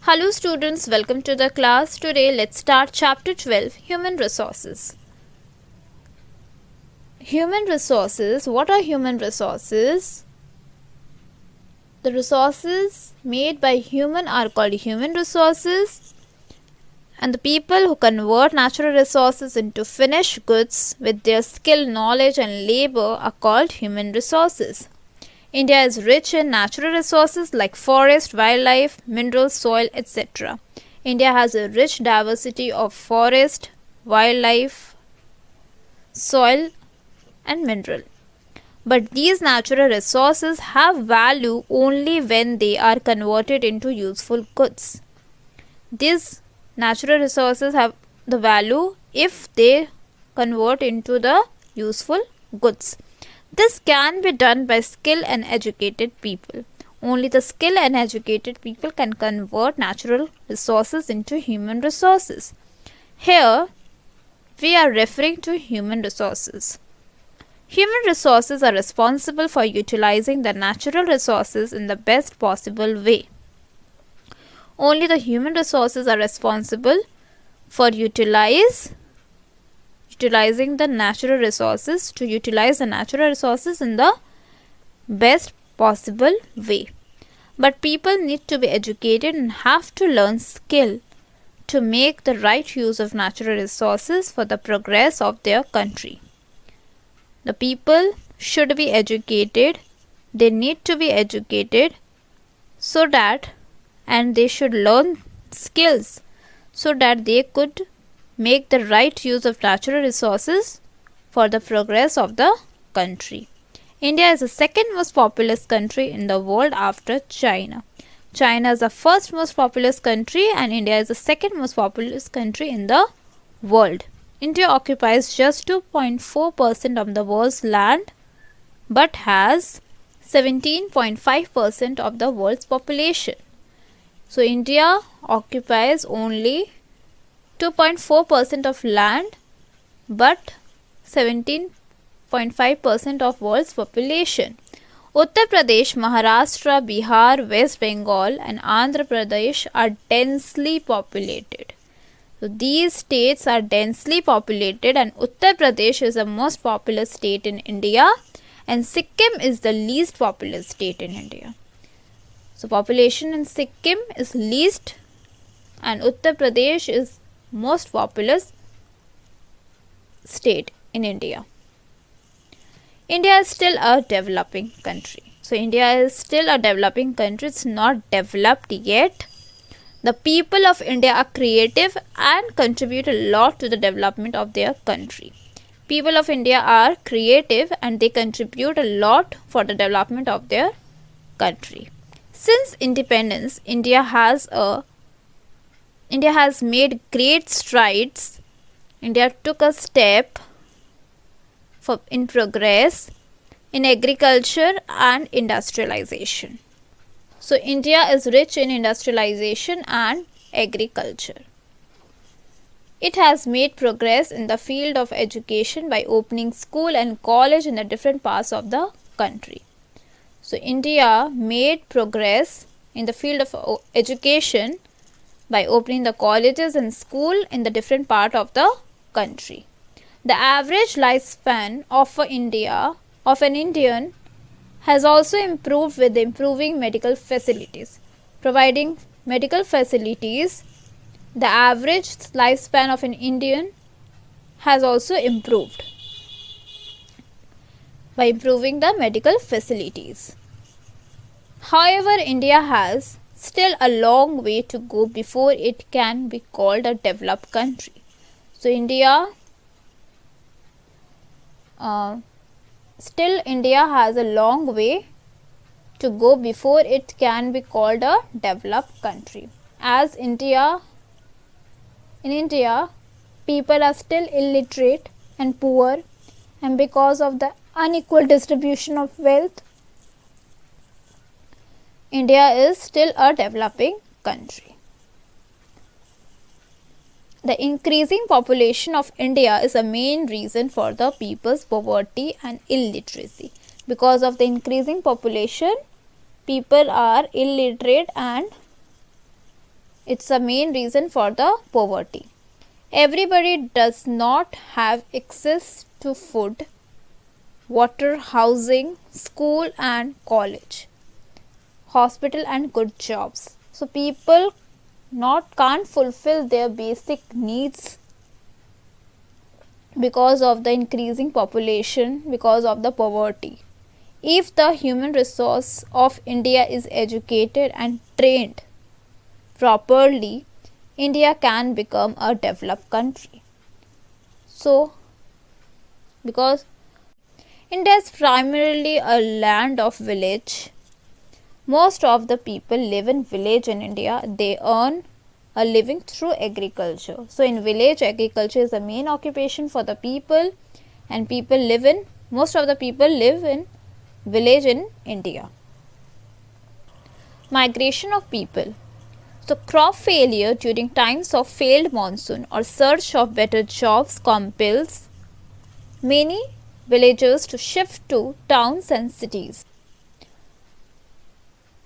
Hello students, welcome to the class. Today let's start chapter 12, Human Resources. Human resources, what are human resources? The resources made by human are called human resources, and the people who convert natural resources into finished goods with their skill, knowledge and labor are called human resources. India is rich in natural resources like forest, wildlife, minerals, soil, etc. India has a rich diversity of forest, wildlife, soil and mineral. But these natural resources have value only when they are converted into useful goods. These natural resources have the value if they convert into the useful goods. This can be done by skilled and educated people. Only the skilled and educated people can convert natural resources into human resources. Here, we are referring to human resources. Human resources are responsible for utilizing the natural resources in the best possible way. Only the human resources are responsible for utilizing the natural resources in the best possible way. But people need to be educated and have to learn skill to make the right use of natural resources for the progress of their country. The people should be educated, they need to be educated and they should learn skills so that they could make the right use of natural resources for the progress of the country. India is the second most populous country in the world after China. China is the first most populous country and India is the second most populous country in the world. India occupies just 2.4% of the world's land but has 17.5% of the world's population. So India occupies only 2.4% of land but 17.5% of world's population. Uttar Pradesh, Maharashtra, Bihar, West Bengal and Andhra Pradesh are densely populated. So these states are densely populated and Uttar Pradesh is the most populous state in India and Sikkim is the least populous state in India. So population in Sikkim is least and Uttar Pradesh is most populous state in India. India is still a developing country. So India is still a developing country. It's not developed yet. The people of India are creative and contribute a lot to the development of their country. People of India are creative and they contribute a lot for the development of their country. Since independence, India has made great strides. India took a step in progress in agriculture and industrialization. So India is rich in industrialization and agriculture. It has made progress in the field of education by opening school and college in the different parts of the country. So India made progress in the field of education by opening the colleges and school in the different part of the country. The average lifespan of an Indian has also improved with improving medical facilities. Providing medical facilities, the average lifespan of an Indian has also improved by improving the medical facilities. However, India has still a long way to go before it can be called a developed country. So India has a long way to go before it can be called a developed country. As in India, people are still illiterate and poor, and because of the unequal distribution of wealth, India is still a developing country. The increasing population of India is a main reason for the people's poverty and illiteracy. Because of the increasing population, people are illiterate and It's the main reason for the poverty. Everybody does not have access to food, water, housing, school and college, hospital and good jobs. So people can't fulfill their basic needs because of the increasing population, because of the poverty. If the human resource of India is educated and trained properly, India can become a developed country. So, because India is primarily a land of village, most of the people live in village in India. They earn a living through agriculture. So, in village, agriculture is the main occupation for the people, and most of the people live in village in India. Migration of people. So, crop failure during times of failed monsoon or search of better jobs compels many villagers to shift to towns and cities.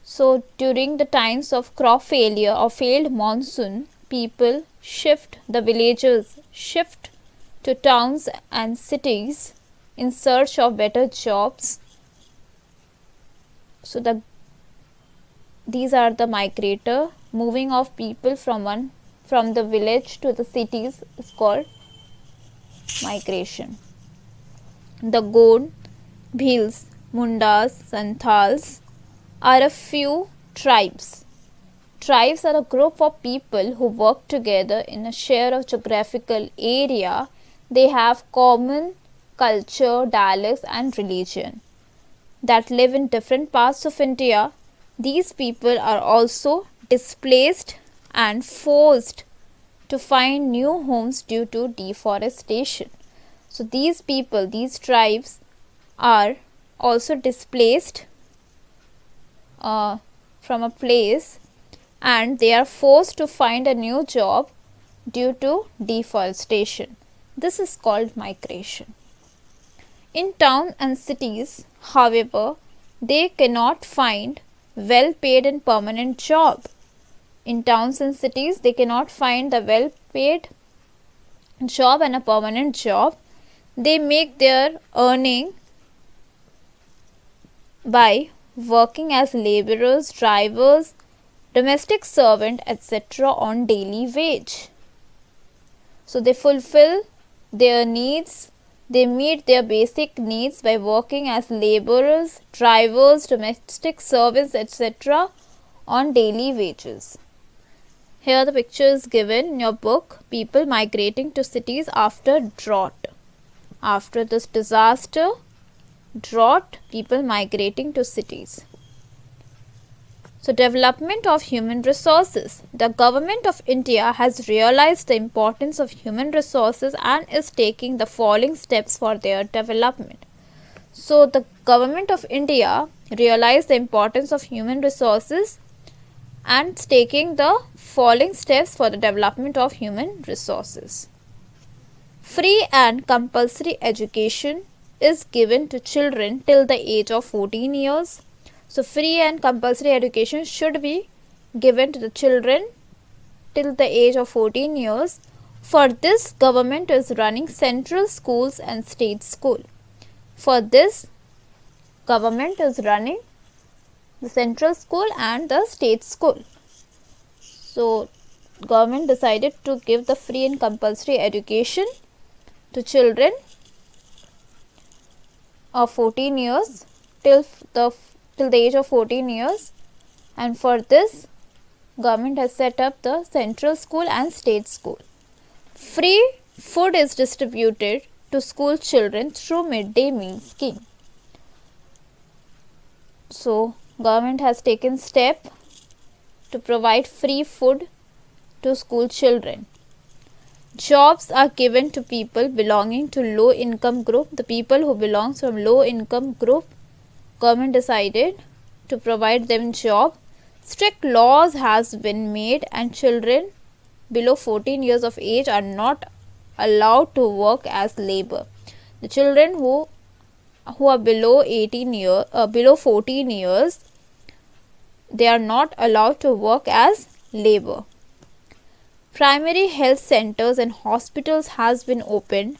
So, during the times of crop failure or failed monsoon, the villagers shift to towns and cities in search of better jobs. So, these are the migrator. Moving of people from the village to the cities is called migration. The Gond, Bhils, Mundas, Santhals are a few tribes. Tribes are a group of people who work together in a share of geographical area. They have common culture, dialects and religion that live in different parts of India. These people are also displaced and forced to find new homes due to deforestation. So these tribes are also displaced from a place, and they are forced to find a new job due to deforestation. This is called migration. In towns and cities, however, they cannot find well-paid and permanent job. In towns and cities, they cannot find the well-paid job and a permanent job. They make their earning by working as laborers, drivers, domestic servant, etc. on daily wage. So they fulfill their needs. They meet their basic needs by working as laborers, drivers, domestic servants, etc. on daily wages. Here the picture is given in your book, people migrating to cities after drought. After this disaster, drought, people migrating to cities. So, development of human resources. The government of India has realized the importance of human resources and is taking the following steps for their development. So, the government of India realized the importance of human resources and is taking the following steps for the development of human resources. Free and compulsory education is given to children till the age of 14 years. So, free and compulsory education should be given to the children till the age of 14 years. For this, government is running central schools and state school. For this, government is running the central school and the state school. So, government decided to give the free and compulsory education to children of 14 years till the age of 14 years, and for this government has set up the central school and state school. Free food is distributed to school children through midday meal scheme. So government has taken step to provide free food to school children. Jobs are given to people belonging to low income group. The people who belongs from low income group, government decided to provide them job. Strict laws has been made and children below 14 years of age are not allowed to work as labor. The children who are below 14 years, they are not allowed to work as labor. Primary health centers and hospitals have been opened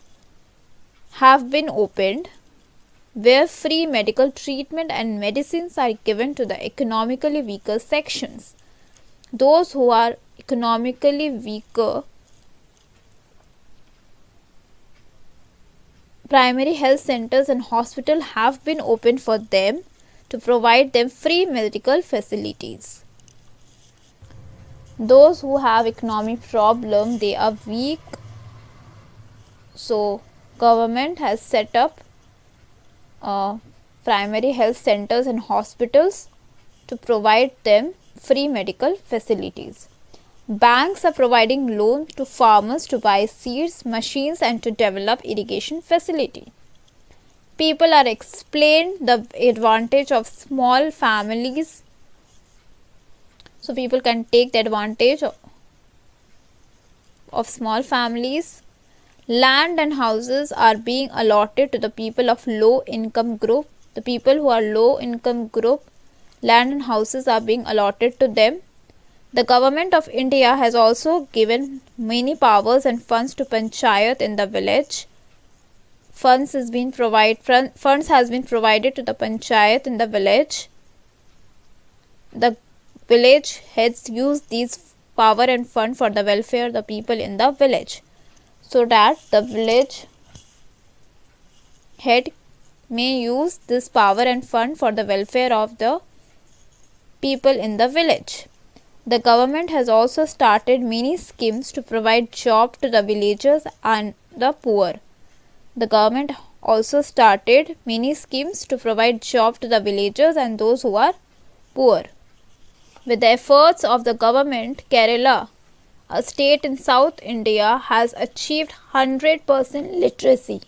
where free medical treatment and medicines are given to the economically weaker sections. Those who are economically weaker, primary health centers and hospitals have been opened for them to provide them free medical facilities. Those who have economic problem, they are weak, so government has set up primary health centers and hospitals to provide them free medical facilities. Banks are providing loans to farmers to buy seeds, machines and to develop irrigation facility. People are explained the advantage of small families, so people can take the advantage of small families. Land and houses are being allotted to the people of low income group. The people who are low income group, land and houses are being allotted to them. The government of India has also given many powers and funds to panchayat in the village. Funds has been provided to the panchayat in the village. The village heads use these power and fund for the welfare of the people in the village, so that the village head may use this power and fund for the welfare of the people in the village. The government has also started many schemes to provide job to the villagers and the poor. The government also started many schemes to provide job to the villagers and those who are poor. With the efforts of the government, Kerala, a state in South India, has achieved 100% literacy.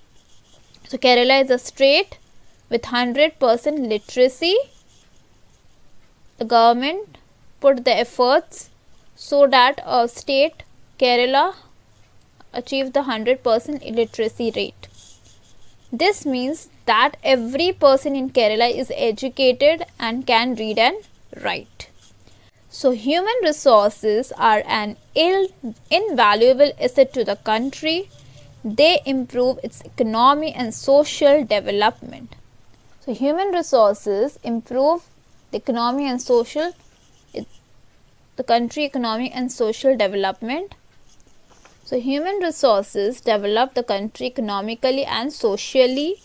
So Kerala is a state with 100% literacy. The government put the efforts so that a state, Kerala, achieved the 100% illiteracy rate. This means that every person in Kerala is educated and can read and write. So human resources are an invaluable asset to the country. They improve its economy and social development. So human resources improve the economy and the country economic and social development. So human resources develop the country economically and socially.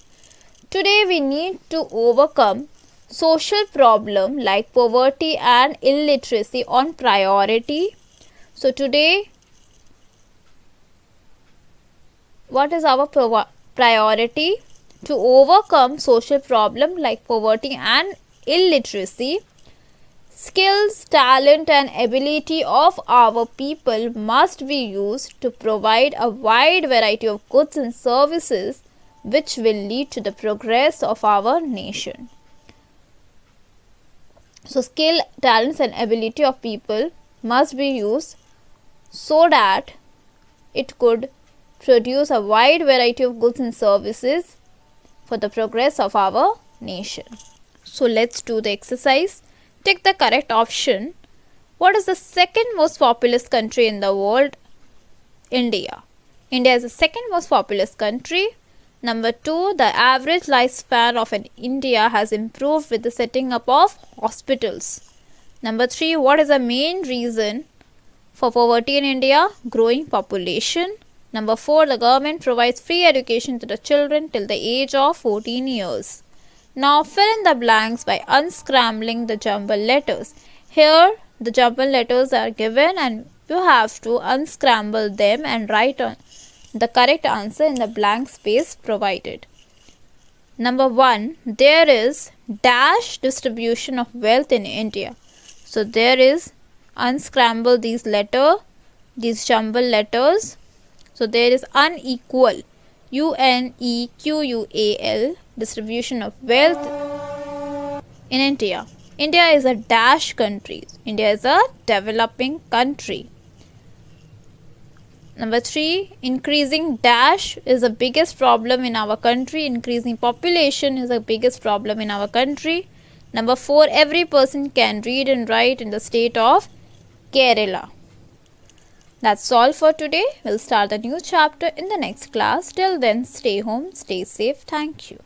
Today we need to overcome social problem like poverty and illiteracy on priority. So today, what is our priority? To overcome social problem like poverty and illiteracy. Skills, talent and ability of our people must be used to provide a wide variety of goods and services which will lead to the progress of our nation. So skill, talents and ability of people must be used so that it could produce a wide variety of goods and services for the progress of our nation. So let's do the exercise. Take the correct option. What is the second most populous country in the world? India. India is the second most populous country. Number 2, the average lifespan of India has improved with the setting up of hospitals. Number 3, what is the main reason for poverty in India? Growing population. Number 4, the government provides free education to the children till the age of 14 years. Now fill in the blanks by unscrambling the jumble letters. Here the jumble letters are given and you have to unscramble them and write on the correct answer in the blank space provided. Number 1, there is dash distribution of wealth in India. So there is, unscramble these jumble letters. So there is unequal, unequal distribution of wealth in India. India is a dash country. India is a developing country. Number 3, increasing dash is the biggest problem in our country. Increasing population is the biggest problem in our country. Number 4, every person can read and write in the state of Kerala. That's all for today. We'll start a new chapter in the next class. Till then, stay home, stay safe. Thank you.